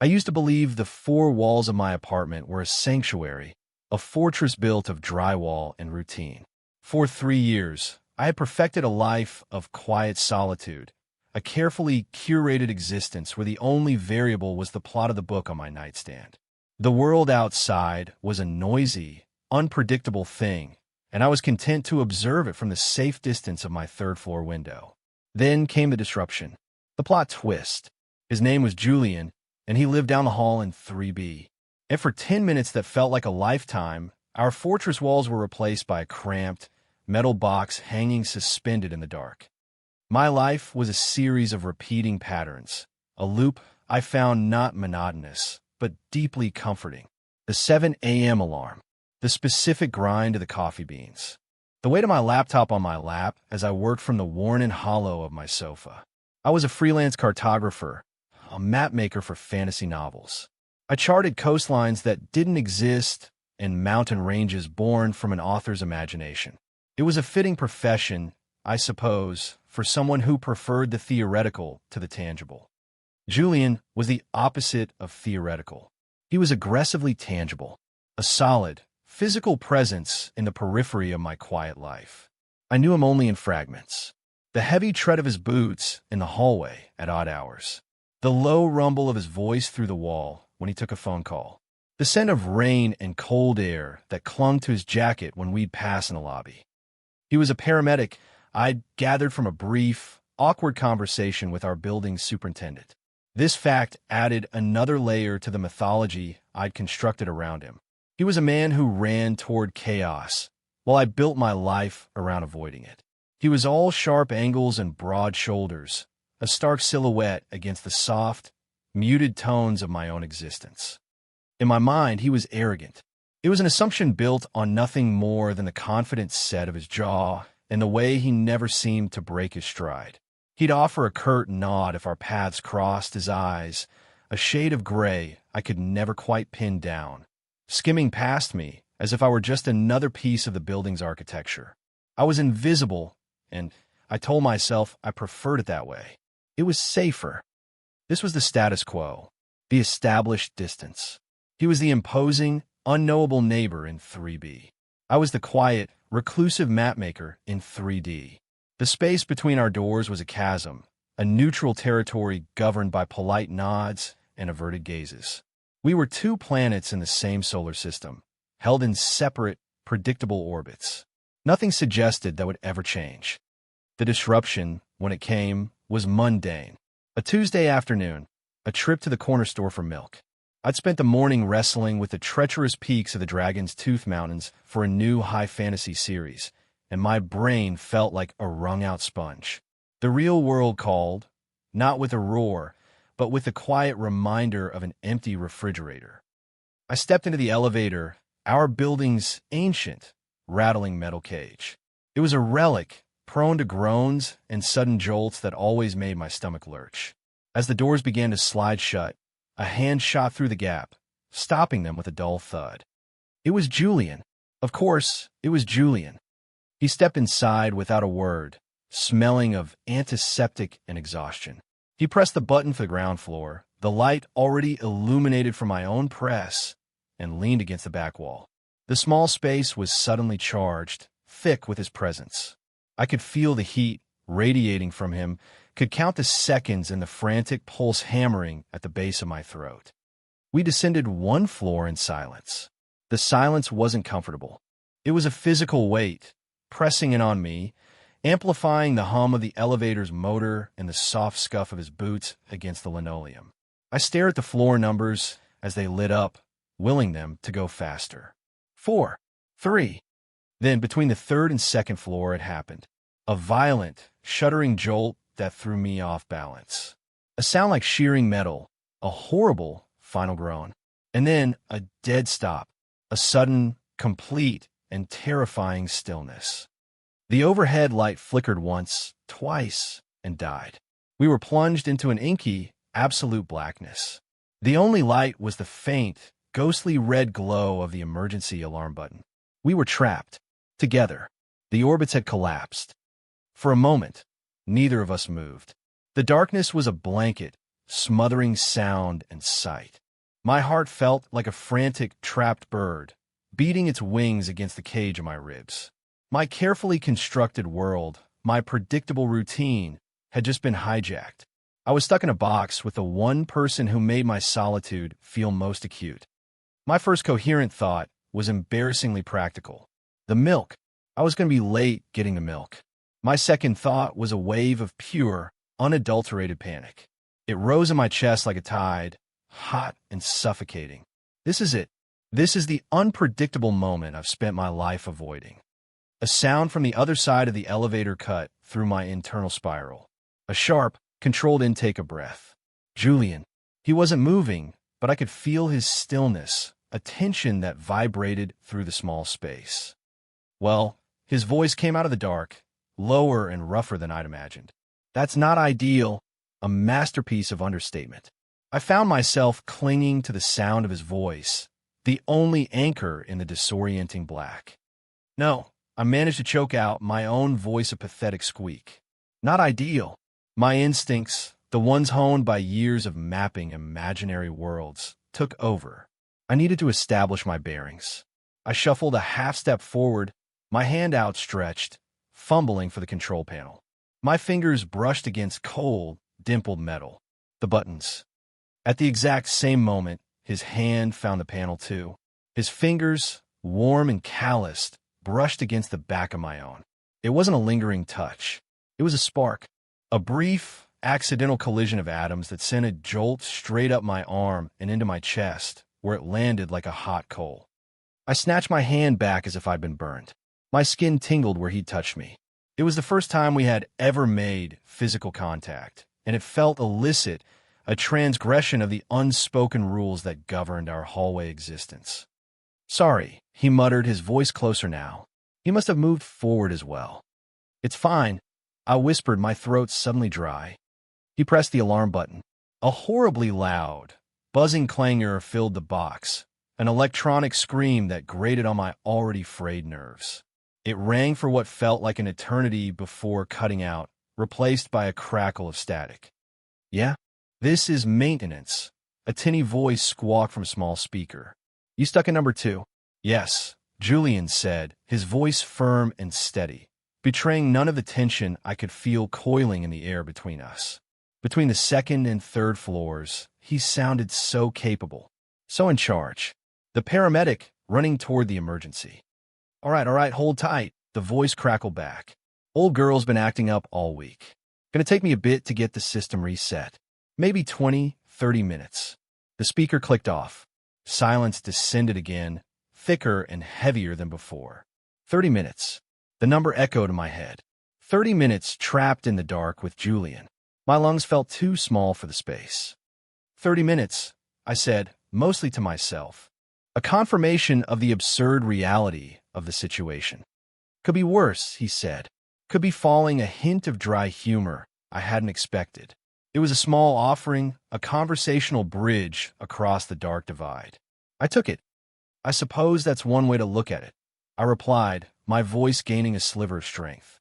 I used to believe the four walls of my apartment were a sanctuary, a fortress built of drywall and routine. For 3 years, I had perfected a life of quiet solitude, a carefully curated existence where the only variable was the plot of the book on my nightstand. The world outside was a noisy, unpredictable thing, and I was content to observe it from the safe distance of my third-floor window. Then came the disruption, the plot twist. His name was Julian, and he lived down the hall in 3B. And for 10 minutes that felt like a lifetime, our fortress walls were replaced by a cramped, metal box hanging suspended in the dark. My life was a series of repeating patterns, a loop I found not monotonous, but deeply comforting. The 7 a.m. alarm, the specific grind of the coffee beans, the weight of my laptop on my lap as I worked from the worn in hollow of my sofa. I was a freelance cartographer, a map maker for fantasy novels. I charted coastlines that didn't exist and mountain ranges born from an author's imagination. It was a fitting profession, I suppose, for someone who preferred the theoretical to the tangible. Julian was the opposite of theoretical. He was aggressively tangible, a solid, physical presence in the periphery of my quiet life. I knew him only in fragments. The heavy tread of his boots in the hallway at odd hours. The low rumble of his voice through the wall when he took a phone call. The scent of rain and cold air that clung to his jacket when we'd pass in the lobby. He was a paramedic I'd gathered from a brief, awkward conversation with our building's superintendent. This fact added another layer to the mythology I'd constructed around him. He was a man who ran toward chaos, while I built my life around avoiding it. He was all sharp angles and broad shoulders, a stark silhouette against the soft, muted tones of my own existence. In my mind, he was arrogant. It was an assumption built on nothing more than the confident set of his jaw and the way he never seemed to break his stride. He'd offer a curt nod if our paths crossed, his eyes, a shade of gray I could never quite pin down, skimming past me as if I were just another piece of the building's architecture. I was invisible, and I told myself I preferred it that way. It was safer. This was the status quo, the established distance. He was the imposing, unknowable neighbor in 3B. I was the quiet, reclusive mapmaker in 3D. The space between our doors was a chasm, a neutral territory governed by polite nods and averted gazes. We were two planets in the same solar system, held in separate, predictable orbits. Nothing suggested that would ever change. The disruption, when it came, was mundane. A Tuesday afternoon, a trip to the corner store for milk. I'd spent the morning wrestling with the treacherous peaks of the Dragon's Tooth Mountains for a new high fantasy series, and my brain felt like a wrung-out sponge. The real world called, not with a roar, but with the quiet reminder of an empty refrigerator. I stepped into the elevator, our building's ancient, rattling metal cage. It was a relic, prone to groans and sudden jolts that always made my stomach lurch. As the doors began to slide shut, a hand shot through the gap, stopping them with a dull thud. It was Julian. Of course, it was Julian. He stepped inside without a word, smelling of antiseptic and exhaustion. He pressed the button for the ground floor, the light already illuminated from my own press, and leaned against the back wall. The small space was suddenly charged, thick with his presence. I could feel the heat radiating from him, could count the seconds and the frantic pulse hammering at the base of my throat. We descended one floor in silence. The silence wasn't comfortable. It was a physical weight, pressing in on me, amplifying the hum of the elevator's motor and the soft scuff of his boots against the linoleum. I stared at the floor numbers as they lit up, willing them to go faster. 4, 3. Then, between the third and second floor, it happened. A violent, shuddering jolt that threw me off balance. A sound like shearing metal, a horrible final groan. And then a dead stop, a sudden, complete, and terrifying stillness. The overhead light flickered once, twice, and died. We were plunged into an inky, absolute blackness. The only light was the faint, ghostly red glow of the emergency alarm button. We were trapped. Together. The orbits had collapsed. For a moment, neither of us moved. The darkness was a blanket, smothering sound and sight. My heart felt like a frantic, trapped bird, beating its wings against the cage of my ribs. My carefully constructed world, my predictable routine, had just been hijacked. I was stuck in a box with the one person who made my solitude feel most acute. My first coherent thought was embarrassingly practical. The milk. I was going to be late getting the milk. My second thought was a wave of pure, unadulterated panic. It rose in my chest like a tide, hot and suffocating. This is it. This is the unpredictable moment I've spent my life avoiding. A sound from the other side of the elevator cut through my internal spiral. A sharp, controlled intake of breath. Julian. He wasn't moving, but I could feel his stillness, a tension that vibrated through the small space. Well, his voice came out of the dark, lower and rougher than I'd imagined. That's not ideal, a masterpiece of understatement. I found myself clinging to the sound of his voice, the only anchor in the disorienting black. No, I managed to choke out my own voice, a pathetic squeak. Not ideal. My instincts, the ones honed by years of mapping imaginary worlds, took over. I needed to establish my bearings. I shuffled a half-step forward, my hand outstretched, fumbling for the control panel. My fingers brushed against cold, dimpled metal. The buttons. At the exact same moment, his hand found the panel too. His fingers, warm and calloused, brushed against the back of my own. It wasn't a lingering touch. It was a spark. A brief, accidental collision of atoms that sent a jolt straight up my arm and into my chest, where it landed like a hot coal. I snatched my hand back as if I'd been burned. My skin tingled where he'd touched me. It was the first time we had ever made physical contact, and it felt illicit, a transgression of the unspoken rules that governed our hallway existence. Sorry, he muttered, his voice closer now. He must have moved forward as well. It's fine, I whispered, my throat suddenly dry. He pressed the alarm button. A horribly loud, buzzing clangor filled the box, an electronic scream that grated on my already frayed nerves. It rang for what felt like an eternity before cutting out, replaced by a crackle of static. Yeah? This is maintenance. A tinny voice squawked from a small speaker. You stuck at number 2? Yes, Julian said, his voice firm and steady, betraying none of the tension I could feel coiling in the air between us. Between the second and third floors, he sounded so capable, so in charge. The paramedic running toward the emergency. All right, hold tight, the voice crackled back. Old girl's been acting up all week. Gonna take me a bit to get the system reset. Maybe 20, 30 minutes. The speaker clicked off. Silence descended again, thicker and heavier than before. 30 minutes. The number echoed in my head. 30 minutes trapped in the dark with Julian. My lungs felt too small for the space. 30 minutes, I said, mostly to myself. A confirmation of the absurd reality of the situation. Could be worse, he said. Could be falling a hint of dry humor I hadn't expected. It was a small offering, a conversational bridge across the dark divide. I took it. I suppose that's one way to look at it. I replied, my voice gaining a sliver of strength.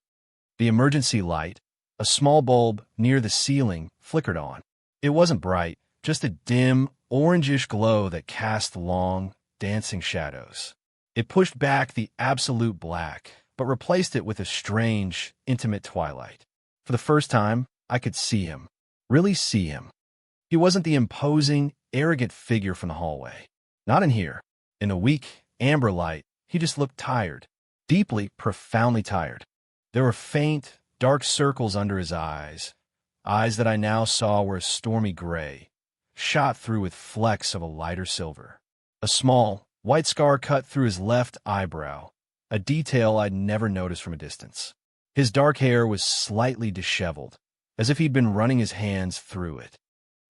The emergency light, a small bulb near the ceiling, flickered on. It wasn't bright, just a dim, orangish glow that cast long, dancing shadows. It pushed back the absolute black, but replaced it with a strange, intimate twilight. For the first time, I could see him. Really see him. He wasn't the imposing, arrogant figure from the hallway. Not in here. In the weak, amber light, he just looked tired. Deeply, profoundly tired. There were faint, dark circles under his eyes that I now saw were a stormy gray, shot through with flecks of a lighter silver. A small, white scar cut through his left eyebrow, a detail I'd never noticed from a distance. His dark hair was slightly disheveled, as if he'd been running his hands through it.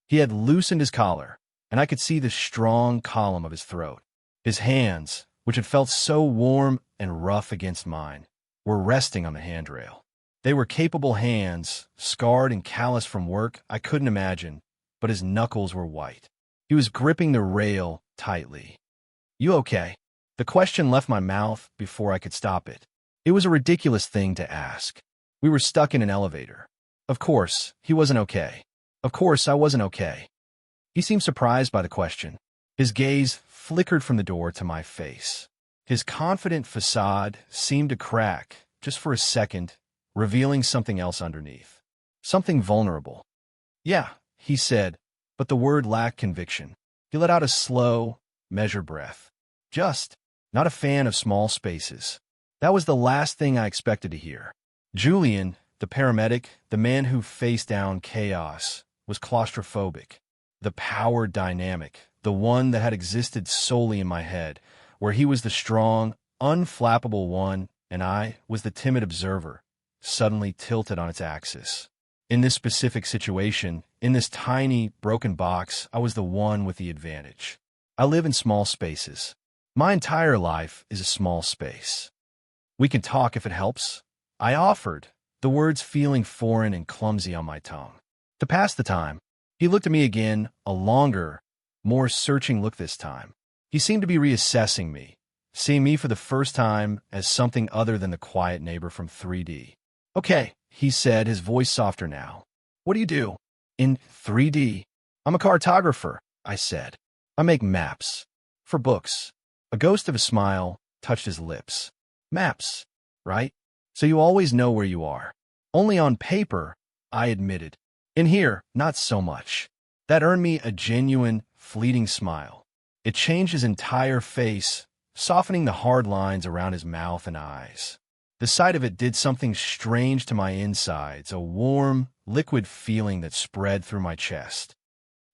He had loosened his collar, and I could see the strong column of his throat. His hands, which had felt so warm and rough against mine, were resting on the handrail. They were capable hands, scarred and calloused from work I couldn't imagine, but his knuckles were white. He was gripping the rail tightly. You okay? The question left my mouth before I could stop it. It was a ridiculous thing to ask. We were stuck in an elevator. Of course, he wasn't okay. Of course, I wasn't okay. He seemed surprised by the question. His gaze flickered from the door to my face. His confident facade seemed to crack, just for a second, revealing something else underneath. Something vulnerable. Yeah, he said, but the word lacked conviction. He let out a slow, measured breath. Just, not a fan of small spaces. That was the last thing I expected to hear. Julian, the paramedic, the man who faced down chaos, was claustrophobic. The power dynamic, the one that had existed solely in my head, where he was the strong, unflappable one, and I was the timid observer, suddenly tilted on its axis. In this specific situation, in this tiny, broken box, I was the one with the advantage. I live in small spaces. My entire life is a small space. We can talk if it helps, I offered, the words feeling foreign and clumsy on my tongue. To pass the time, he looked at me again, a longer, more searching look this time. He seemed to be reassessing me, seeing me for the first time as something other than the quiet neighbor from 3D. Okay, he said, his voice softer now. What do you do? In 3D? I'm a cartographer, I said. I make maps. For books. A ghost of a smile touched his lips. Maps, right? So you always know where you are. Only on paper, I admitted. In here, not so much. That earned me a genuine, fleeting smile. It changed his entire face, softening the hard lines around his mouth and eyes. The sight of it did something strange to my insides, a warm, liquid feeling that spread through my chest.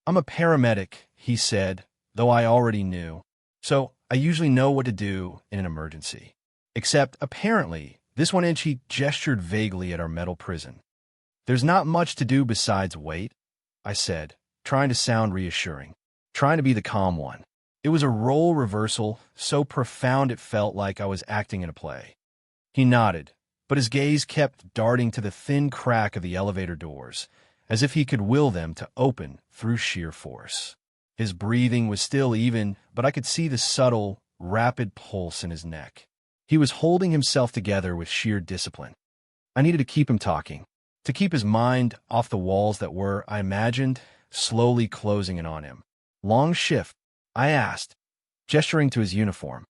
I'm a paramedic, he said, though I already knew. So I usually know what to do in an emergency. Except, apparently, this one inch he gestured vaguely at our metal prison. There's not much to do besides wait, I said, trying to sound reassuring, trying to be the calm one. It was a role reversal, so profound it felt like I was acting in a play. He nodded, but his gaze kept darting to the thin crack of the elevator doors, as if he could will them to open through sheer force. His breathing was still even, but I could see the subtle, rapid pulse in his neck. He was holding himself together with sheer discipline. I needed to keep him talking, to keep his mind off the walls that were, I imagined, slowly closing in on him. Long shift, I asked, gesturing to his uniform.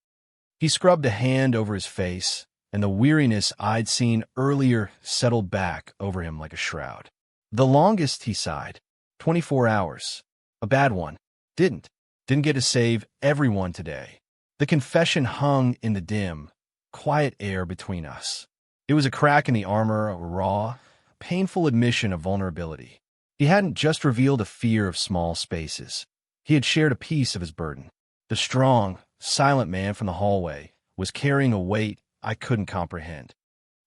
He scrubbed a hand over his face, and the weariness I'd seen earlier settled back over him like a shroud. The longest, he sighed. 24 hours. A bad one. Didn't get to save everyone today. The confession hung in the dim, quiet air between us. It was a crack in the armor, a raw, painful admission of vulnerability. He hadn't just revealed a fear of small spaces. He had shared a piece of his burden. The strong, silent man from the hallway was carrying a weight I couldn't comprehend.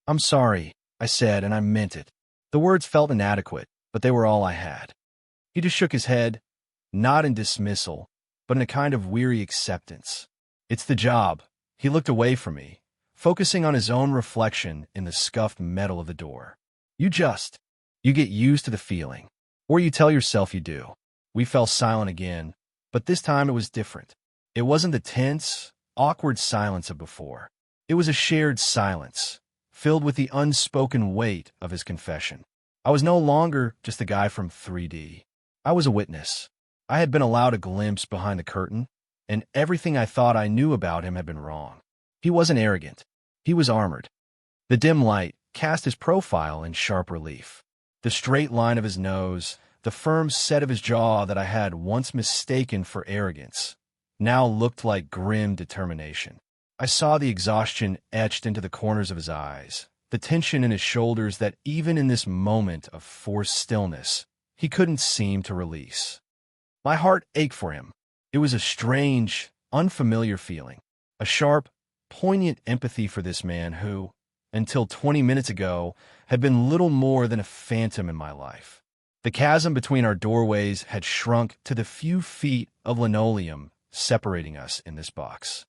I'm sorry, I said, and I meant it. The words felt inadequate, but they were all I had. He just shook his head, not in dismissal, but in a kind of weary acceptance. It's the job. He looked away from me, focusing on his own reflection in the scuffed metal of the door. You get used to the feeling. Or you tell yourself you do. We fell silent again, but this time it was different. It wasn't the tense, awkward silence of before. It was a shared silence, filled with the unspoken weight of his confession. I was no longer just a guy from 3D. I was a witness. I had been allowed a glimpse behind the curtain, and everything I thought I knew about him had been wrong. He wasn't arrogant. He was armored. The dim light cast his profile in sharp relief. The straight line of his nose, the firm set of his jaw that I had once mistaken for arrogance, now looked like grim determination. I saw the exhaustion etched into the corners of his eyes, the tension in his shoulders that even in this moment of forced stillness, he couldn't seem to release. My heart ached for him. It was a strange, unfamiliar feeling, a sharp, poignant empathy for this man who, until 20 minutes ago, had been little more than a phantom in my life. The chasm between our doorways had shrunk to the few feet of linoleum separating us in this box.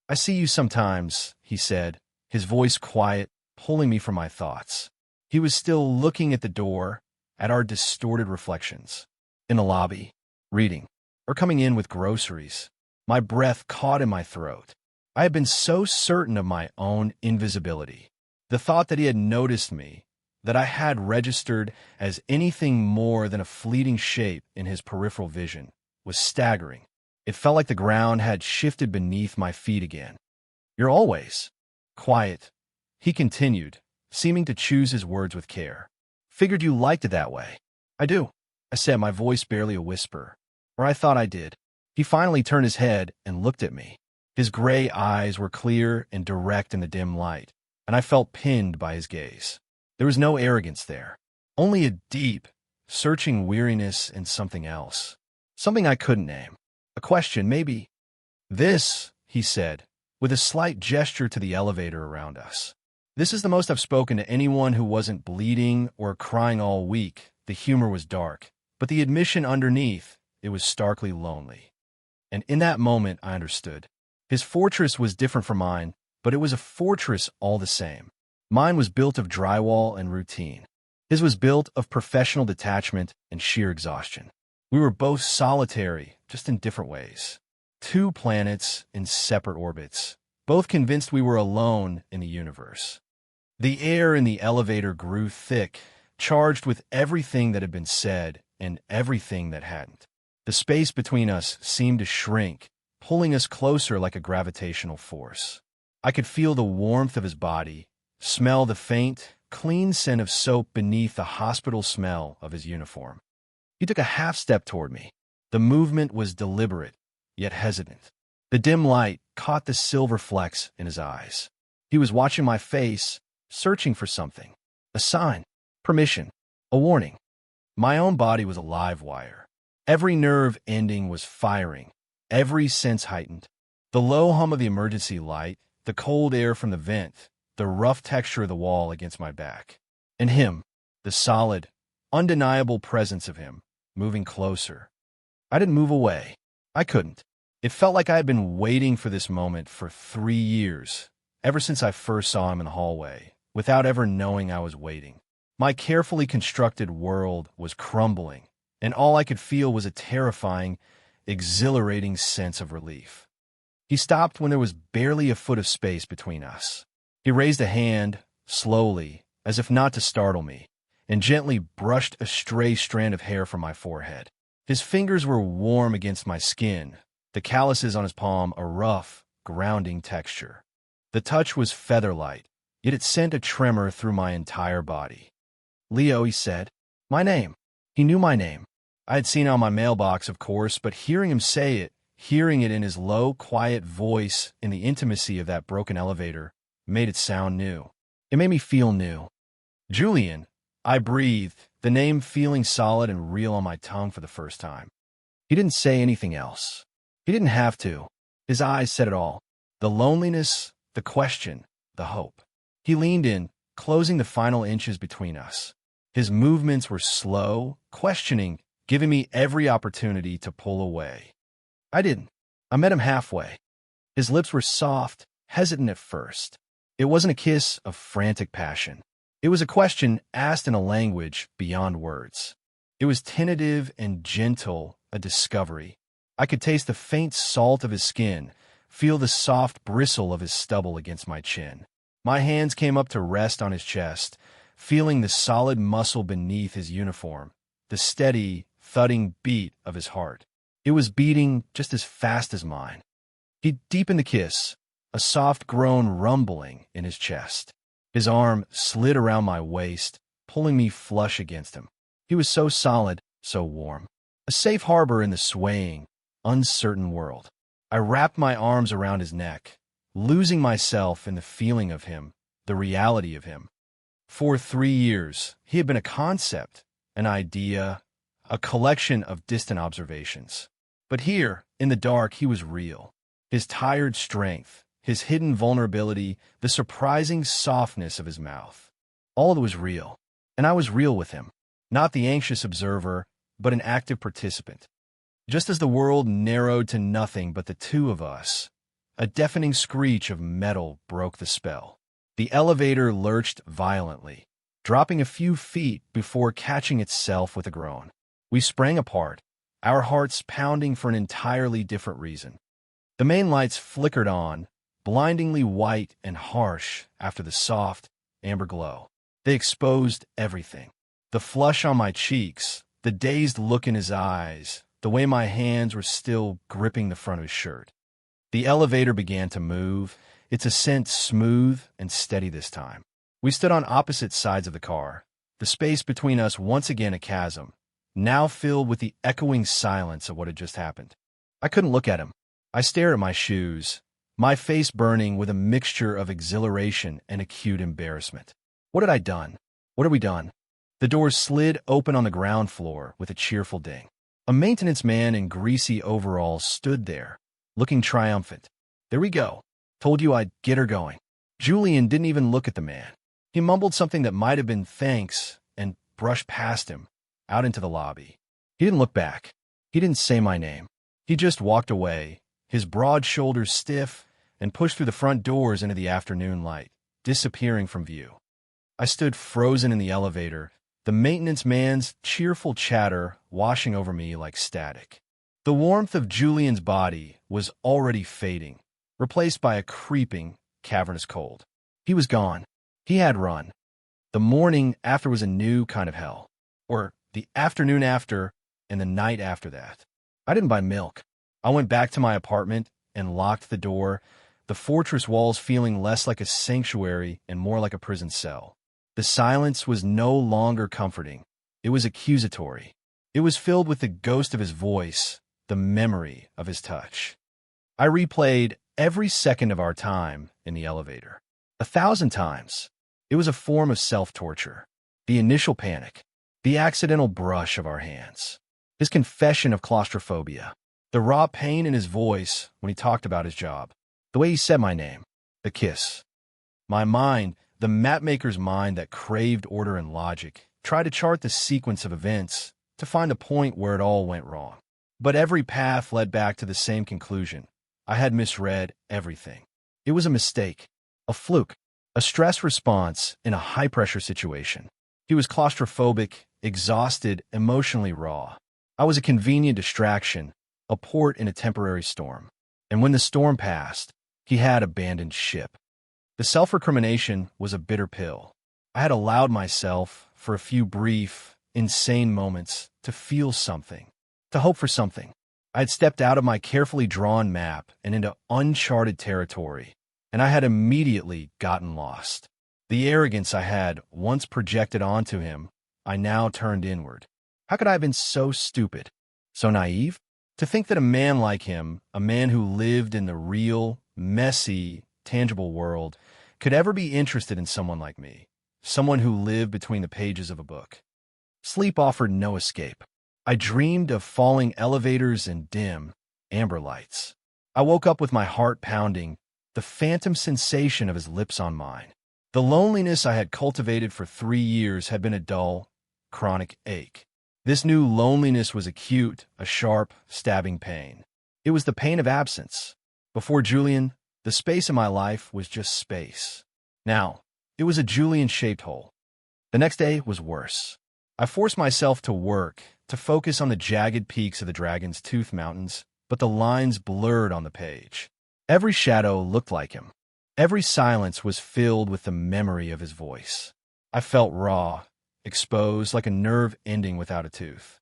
I see you sometimes, he said, his voice quiet, pulling me from my thoughts. He was still looking at the door, at our distorted reflections. In the lobby, reading, or coming in with groceries. My breath caught in my throat. I had been so certain of my own invisibility. The thought that he had noticed me, that I had registered as anything more than a fleeting shape in his peripheral vision, was staggering. It felt like the ground had shifted beneath my feet again. "You're always quiet," he continued, seeming to choose his words with care. "Figured you liked it that way." "I do," I said, my voice barely a whisper. Or I thought I did. He finally turned his head and looked at me. His gray eyes were clear and direct in the dim light, and I felt pinned by his gaze. There was no arrogance there, only a deep, searching weariness and something else. Something I couldn't name. A question, maybe. "This," he said, with a slight gesture to the elevator around us. "This is the most I've spoken to anyone who wasn't bleeding or crying all week." The humor was dark, but the admission underneath, it was starkly lonely. And in that moment, I understood. His fortress was different from mine, but it was a fortress all the same. Mine was built of drywall and routine. His was built of professional detachment and sheer exhaustion. We were both solitary, just in different ways. Two planets in separate orbits, both convinced we were alone in the universe. The air in the elevator grew thick, charged with everything that had been said and everything that hadn't. The space between us seemed to shrink, pulling us closer like a gravitational force. I could feel the warmth of his body, smell the faint, clean scent of soap beneath the hospital smell of his uniform. He took a half step toward me. The movement was deliberate, yet hesitant. The dim light caught the silver flecks in his eyes. He was watching my face, searching for something. A sign, permission, a warning. My own body was a live wire. Every nerve ending was firing, every sense heightened. The low hum of the emergency light, the cold air from the vent, the rough texture of the wall against my back. And him, the solid, undeniable presence of him, moving closer. I didn't move away. I couldn't. It felt like I had been waiting for this moment for 3 years, ever since I first saw him in the hallway, without ever knowing I was waiting. My carefully constructed world was crumbling, and all I could feel was a terrifying, exhilarating sense of relief. He stopped when there was barely a foot of space between us. He raised a hand, slowly, as if not to startle me, and gently brushed a stray strand of hair from my forehead. His fingers were warm against my skin, the calluses on his palm a rough, grounding texture. The touch was feather-light, yet it sent a tremor through my entire body. "Leo," he said. My name. He knew my name. I had seen it on my mailbox, of course, but hearing him say it, hearing it in his low, quiet voice in the intimacy of that broken elevator, made it sound new. It made me feel new. "Julian," I breathed, the name feeling solid and real on my tongue for the first time. He didn't say anything else. He didn't have to. His eyes said it all. The loneliness, the question, the hope. He leaned in, closing the final inches between us. His movements were slow, questioning, giving me every opportunity to pull away. I didn't. I met him halfway. His lips were soft, hesitant at first. It wasn't a kiss of frantic passion. It was a question asked in a language beyond words. It was tentative and gentle, a discovery. I could taste the faint salt of his skin, feel the soft bristle of his stubble against my chin. My hands came up to rest on his chest, feeling the solid muscle beneath his uniform, the steady, thudding beat of his heart. It was beating just as fast as mine. He deepened the kiss, a soft groan rumbling in his chest. His arm slid around my waist, pulling me flush against him. He was so solid, so warm. A safe harbor in the swaying, uncertain world. I wrapped my arms around his neck, losing myself in the feeling of him, the reality of him. For 3 years, he had been a concept, an idea, a collection of distant observations. But here, in the dark, he was real. His tired strength, his hidden vulnerability, the surprising softness of his mouth. All of it was real, and I was real with him. Not the anxious observer, but an active participant. Just as the world narrowed to nothing but the two of us, a deafening screech of metal broke the spell. The elevator lurched violently, dropping a few feet before catching itself with a groan. We sprang apart, our hearts pounding for an entirely different reason. The main lights flickered on, blindingly white and harsh after the soft, amber glow. They exposed everything. The flush on my cheeks, the dazed look in his eyes, the way my hands were still gripping the front of his shirt. The elevator began to move, its ascent smooth and steady this time. We stood on opposite sides of the car, the space between us once again a chasm, now filled with the echoing silence of what had just happened. I couldn't look at him. I stared at my shoes, my face burning with a mixture of exhilaration and acute embarrassment. What had I done? What had we done? The doors slid open on the ground floor with a cheerful ding. A maintenance man in greasy overalls stood there, looking triumphant. There we go. Told you I'd get her going. Julian didn't even look at the man. He mumbled something that might have been thanks and brushed past him, out into the lobby. He didn't look back. He didn't say my name. He just walked away, his broad shoulders stiff, and pushed through the front doors into the afternoon light, disappearing from view. I stood frozen in the elevator, the maintenance man's cheerful chatter washing over me like static. The warmth of Julian's body was already fading, replaced by a creeping, cavernous cold. He was gone. He had run. The morning after was a new kind of hell. Or the afternoon after and the night after that. I didn't buy milk. I went back to my apartment and locked the door, the fortress walls feeling less like a sanctuary and more like a prison cell. The silence was no longer comforting. It was accusatory. It was filled with the ghost of his voice, the memory of his touch. I replayed every second of our time in the elevator. 1,000 times. It was a form of self-torture. The initial panic. The accidental brush of our hands. His confession of claustrophobia. The raw pain in his voice when he talked about his job. The way he said my name. The kiss. My mind, the mapmaker's mind that craved order and logic, tried to chart the sequence of events to find the point where it all went wrong. But every path led back to the same conclusion. I had misread everything. It was a mistake, a fluke, a stress response in a high-pressure situation. He was claustrophobic, exhausted, emotionally raw. I was a convenient distraction, a port in a temporary storm. And when the storm passed, he had abandoned ship. The self-recrimination was a bitter pill. I had allowed myself, for a few brief, insane moments, to feel something, to hope for something. I had stepped out of my carefully drawn map and into uncharted territory, and I had immediately gotten lost. The arrogance I had once projected onto him, I now turned inward. How could I have been so stupid, so naive? To think that a man like him, a man who lived in the real, messy, tangible world, could ever be interested in someone like me, someone who lived between the pages of a book. Sleep offered no escape. I dreamed of falling elevators and dim, amber lights. I woke up with my heart pounding, the phantom sensation of his lips on mine. The loneliness I had cultivated for 3 years had been a dull, chronic ache. This new loneliness was acute, a sharp, stabbing pain. It was the pain of absence. Before Julian, the space in my life was just space. Now, it was a Julian-shaped hole. The next day was worse. I forced myself to work, to focus on the jagged peaks of the Dragon's Tooth Mountains, but the lines blurred on the page. Every shadow looked like him. Every silence was filled with the memory of his voice. I felt raw, exposed like a nerve ending without a tooth.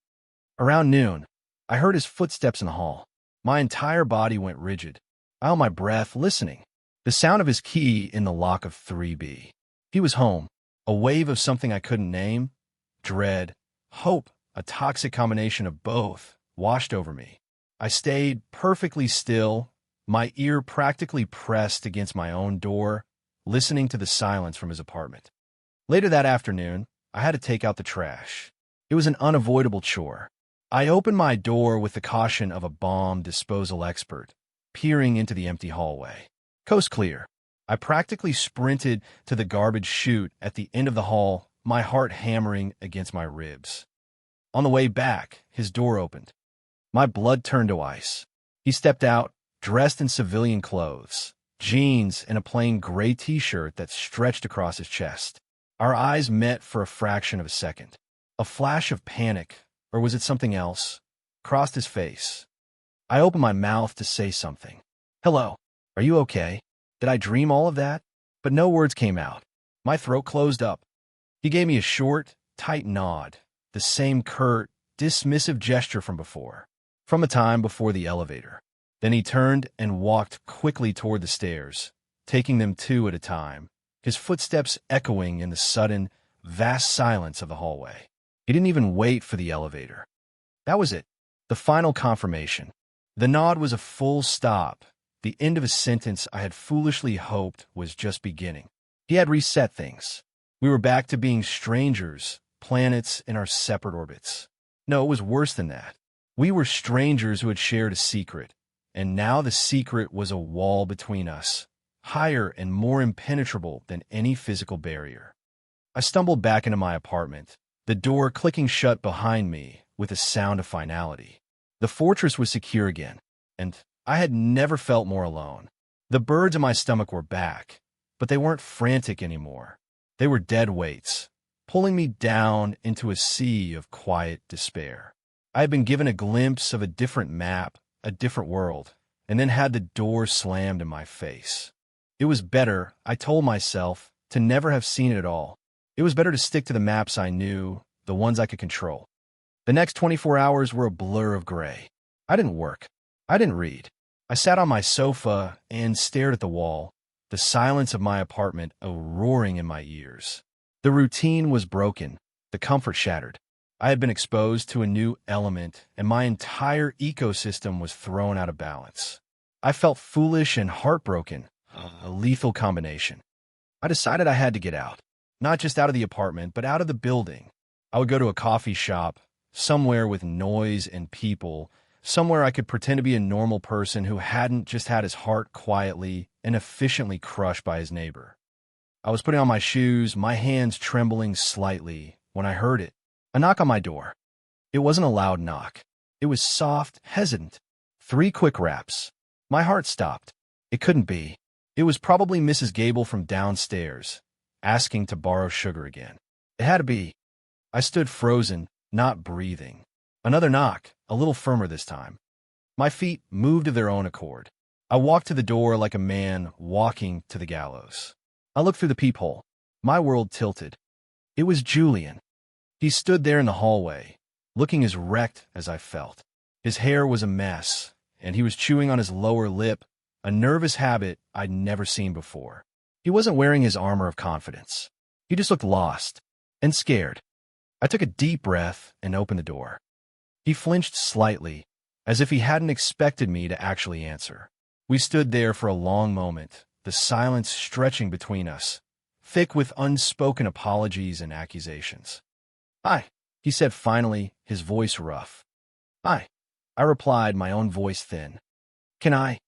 Around noon, I heard his footsteps in the hall. My entire body went rigid. I held my breath, listening. The sound of his key in the lock of 3B. He was home. A wave of something I couldn't name, dread, hope, a toxic combination of both, washed over me. I stayed perfectly still, my ear practically pressed against my own door, listening to the silence from his apartment. Later that afternoon, I had to take out the trash. It was an unavoidable chore. I opened my door with the caution of a bomb disposal expert, peering into the empty hallway. Coast clear. I practically sprinted to the garbage chute at the end of the hall, my heart hammering against my ribs. On the way back, his door opened. My blood turned to ice. He stepped out, dressed in civilian clothes, jeans and a plain gray t-shirt that stretched across his chest. Our eyes met for a fraction of a second. A flash of panic, or was it something else, crossed his face. I opened my mouth to say something. "Hello, are you okay? Did I dream all of that?" But no words came out. My throat closed up. He gave me a short, tight nod, the same curt, dismissive gesture from before, from a time before the elevator. Then he turned and walked quickly toward the stairs, taking them two at a time, his footsteps echoing in the sudden, vast silence of the hallway. He didn't even wait for the elevator. That was it, the final confirmation. The nod was a full stop, the end of a sentence I had foolishly hoped was just beginning. He had reset things. We were back to being strangers, planets in our separate orbits. No, it was worse than that. We were strangers who had shared a secret, and now the secret was a wall between us, higher and more impenetrable than any physical barrier. I stumbled back into my apartment, the door clicking shut behind me with a sound of finality. The fortress was secure again, and I had never felt more alone. The birds in my stomach were back, but they weren't frantic anymore. They were dead weights, pulling me down into a sea of quiet despair. I had been given a glimpse of a different map, a different world, and then had the door slammed in my face. It was better, I told myself, to never have seen it at all. It was better to stick to the maps I knew, the ones I could control. The next 24 hours were a blur of gray. I didn't work. I didn't read. I sat on my sofa and stared at the wall, the silence of my apartment roaring in my ears. The routine was broken, the comfort shattered. I had been exposed to a new element, and my entire ecosystem was thrown out of balance. I felt foolish and heartbroken, a lethal combination. I decided I had to get out, not just out of the apartment, but out of the building. I would go to a coffee shop, somewhere with noise and people, somewhere I could pretend to be a normal person who hadn't just had his heart quietly and efficiently crushed by his neighbor. I was putting on my shoes, my hands trembling slightly, when I heard it. A knock on my door. It wasn't a loud knock. It was soft, hesitant. 3 quick raps. My heart stopped. It couldn't be. It was probably Mrs. Gable from downstairs, asking to borrow sugar again. It had to be. I stood frozen, not breathing. Another knock, a little firmer this time. My feet moved of their own accord. I walked to the door like a man walking to the gallows. I looked through the peephole. My world tilted. It was Julian. He stood there in the hallway, looking as wrecked as I felt. His hair was a mess, and he was chewing on his lower lip, a nervous habit I'd never seen before. He wasn't wearing his armor of confidence. He just looked lost and scared. I took a deep breath and opened the door. He flinched slightly, as if he hadn't expected me to actually answer. We stood there for a long moment, the silence stretching between us, thick with unspoken apologies and accusations. "Hi," he said finally, his voice rough. "Hi," I replied, my own voice thin. "Can I?"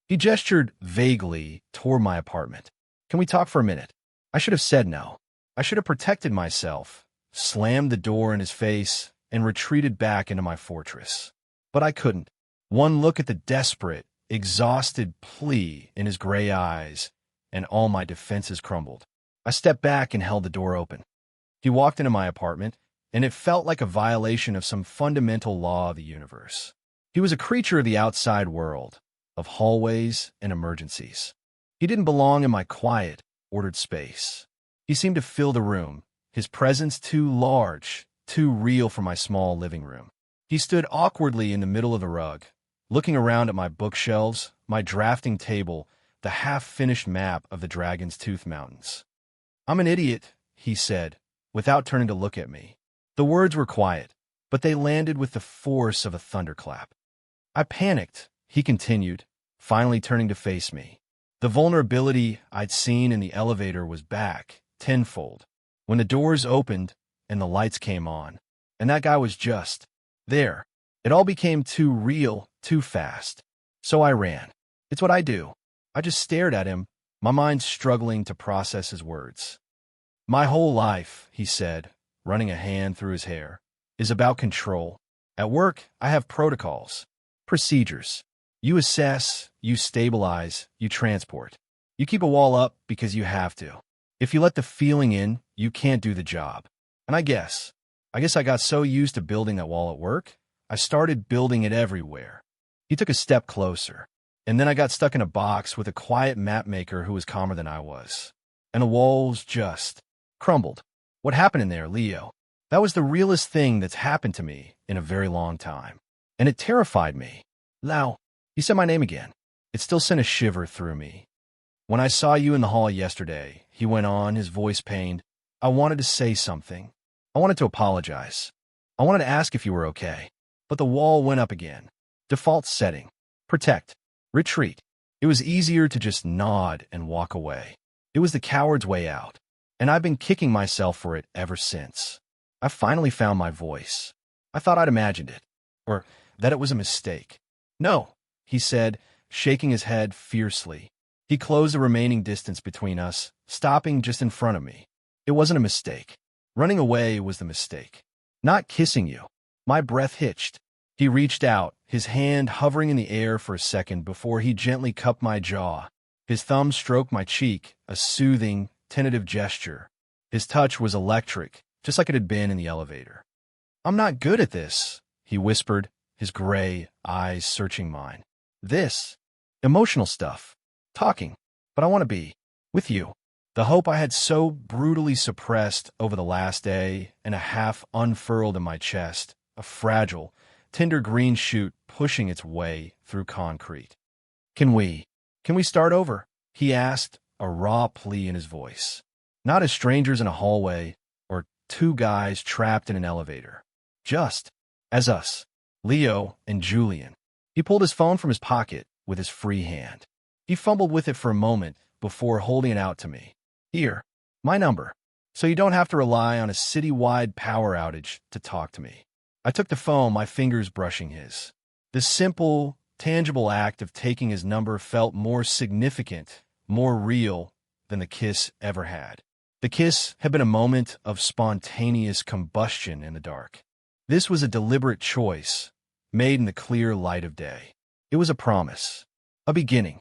He gestured vaguely toward my apartment. "Can we talk for a minute?" I should have said no. I should have protected myself, slammed the door in his face, and retreated back into my fortress. But I couldn't. One look at the desperate, exhausted plea in his gray eyes, and all my defenses crumbled. I stepped back and held the door open. He walked into my apartment, and it felt like a violation of some fundamental law of the universe. He was a creature of the outside world, of hallways and emergencies. He didn't belong in my quiet, ordered space. He seemed to fill the room, his presence too large, too real for my small living room. He stood awkwardly in the middle of the rug, looking around at my bookshelves, my drafting table, the half-finished map of the Dragon's Tooth Mountains. "I'm an idiot," he said, without turning to look at me. The words were quiet, but they landed with the force of a thunderclap. "I panicked," he continued, finally turning to face me. The vulnerability I'd seen in the elevator was back, tenfold, when the doors opened and the lights came on, and that guy was just there. It all became too real, too fast. So I ran. It's what I do. I just stared at him, my mind struggling to process his words. "My whole life," he said, running a hand through his hair, "is about control. At work, I have protocols, procedures. You assess, you stabilize, you transport. You keep a wall up because you have to. If you let the feeling in, you can't do the job. And I guess I got so used to building that wall at work, I started building it everywhere." He took a step closer, and then I got stuck in a box with a quiet map maker who was calmer than I was. And the walls just crumbled. What happened in there, Leo? That was the realest thing that's happened to me in a very long time. And it terrified me. Now, he said my name again. It still sent a shiver through me. When I saw you in the hall yesterday, he went on, his voice pained, I wanted to say something. I wanted to apologize. I wanted to ask if you were okay. But the wall went up again. Default setting. Protect. Retreat. It was easier to just nod and walk away. It was the coward's way out. And I've been kicking myself for it ever since. I finally found my voice. I thought I'd imagined it. Or that it was a mistake. No, he said, shaking his head fiercely. He closed the remaining distance between us, stopping just in front of me. It wasn't a mistake. Running away was the mistake. Not kissing you. My breath hitched. He reached out, his hand hovering in the air for a second before he gently cupped my jaw. His thumb stroked my cheek, a soothing, tentative gesture. His touch was electric, just like it had been in the elevator. I'm not good at this, he whispered, his gray eyes searching mine. This. Emotional stuff. Talking. But I want to be. With you. The hope I had so brutally suppressed over the last day and a half unfurled in my chest, a fragile, tender green shoot pushing its way through concrete. Can we start over? He asked, a raw plea in his voice. Not as strangers in a hallway or two guys trapped in an elevator. Just as us, Leo and Julian. He pulled his phone from his pocket with his free hand. He fumbled with it for a moment before holding it out to me. Here, my number, so you don't have to rely on a city-wide power outage to talk to me. I took the phone, my fingers brushing his. The simple, tangible act of taking his number felt more significant, more real than the kiss ever had. The kiss had been a moment of spontaneous combustion in the dark. This was a deliberate choice, made in the clear light of day. It was a promise, a beginning.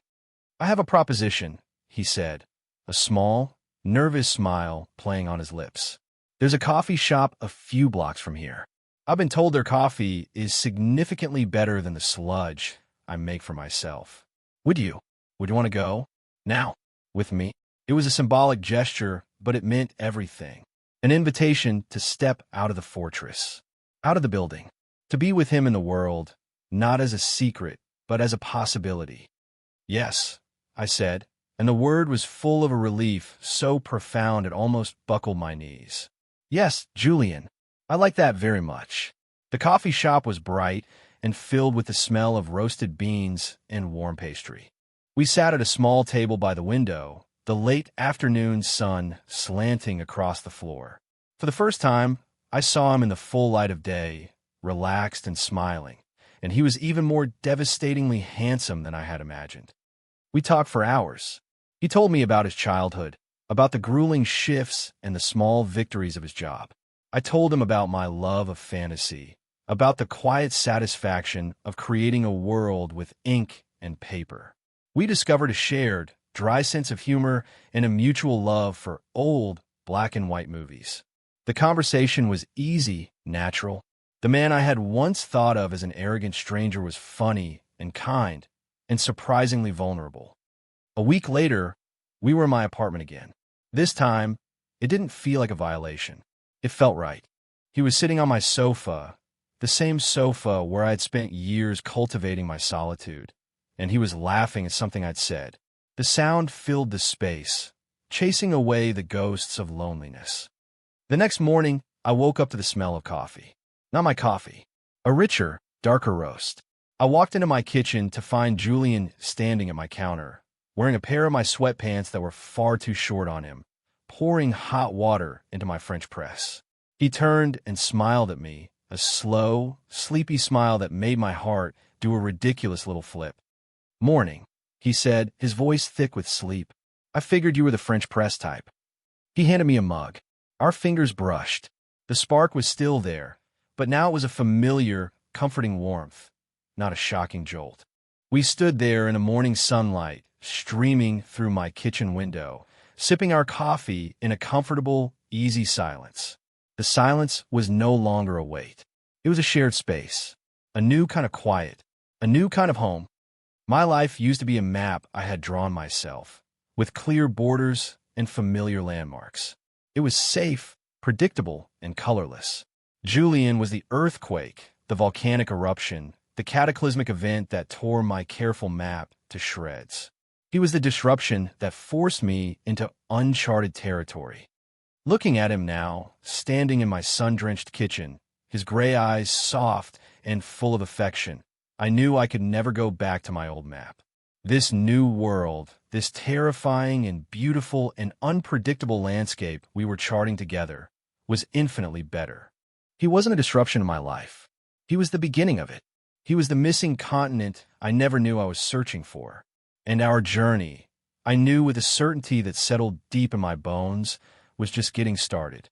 I have a proposition, he said, a small, nervous smile playing on his lips. There's a coffee shop a few blocks from here. I've been told their coffee is significantly better than the sludge I make for myself. Would you want to go? Now, with me? It was a symbolic gesture, but it meant everything. An invitation to step out of the fortress, out of the building, to be with him in the world, not as a secret, but as a possibility. Yes, I said, and the word was full of a relief so profound it almost buckled my knees. Yes, Julian, I like that very much. The coffee shop was bright and filled with the smell of roasted beans and warm pastry. We sat at a small table by the window, the late afternoon sun slanting across the floor. For the first time, I saw him in the full light of day, relaxed and smiling, and he was even more devastatingly handsome than I had imagined. We talked for hours. He told me about his childhood, about the grueling shifts and the small victories of his job. I told him about my love of fantasy, about the quiet satisfaction of creating a world with ink and paper. We discovered a shared, dry sense of humor and a mutual love for old, black and white movies. The conversation was easy, natural. The man I had once thought of as an arrogant stranger was funny and kind and surprisingly vulnerable. A week later, we were in my apartment again. This time, it didn't feel like a violation. It felt right. He was sitting on my sofa, the same sofa where I had spent years cultivating my solitude, and he was laughing at something I'd said. The sound filled the space, chasing away the ghosts of loneliness. The next morning, I woke up to the smell of coffee. Not my coffee. A richer, darker roast. I walked into my kitchen to find Julian standing at my counter, wearing a pair of my sweatpants that were far too short on him, pouring hot water into my French press. He turned and smiled at me, a slow, sleepy smile that made my heart do a ridiculous little flip. Morning, he said, his voice thick with sleep. I figured you were the French press type. He handed me a mug. Our fingers brushed. The spark was still there, but now it was a familiar, comforting warmth, not a shocking jolt. We stood there in the morning sunlight, streaming through my kitchen window, sipping our coffee in a comfortable, easy silence. The silence was no longer a weight. It was a shared space, a new kind of quiet, a new kind of home. My life used to be a map I had drawn myself, with clear borders and familiar landmarks. It was safe, predictable and colorless. Julian was the earthquake, the volcanic eruption, the cataclysmic event that tore my careful map to shreds. He was the disruption that forced me into uncharted territory. Looking at him now, standing in my sun-drenched kitchen, his gray eyes soft and full of affection, I knew I could never go back to my old map. This new world, this terrifying and beautiful and unpredictable landscape we were charting together, was infinitely better. He wasn't a disruption in my life. He was the beginning of it. He was the missing continent I never knew I was searching for. And our journey, I knew with a certainty that settled deep in my bones, was just getting started.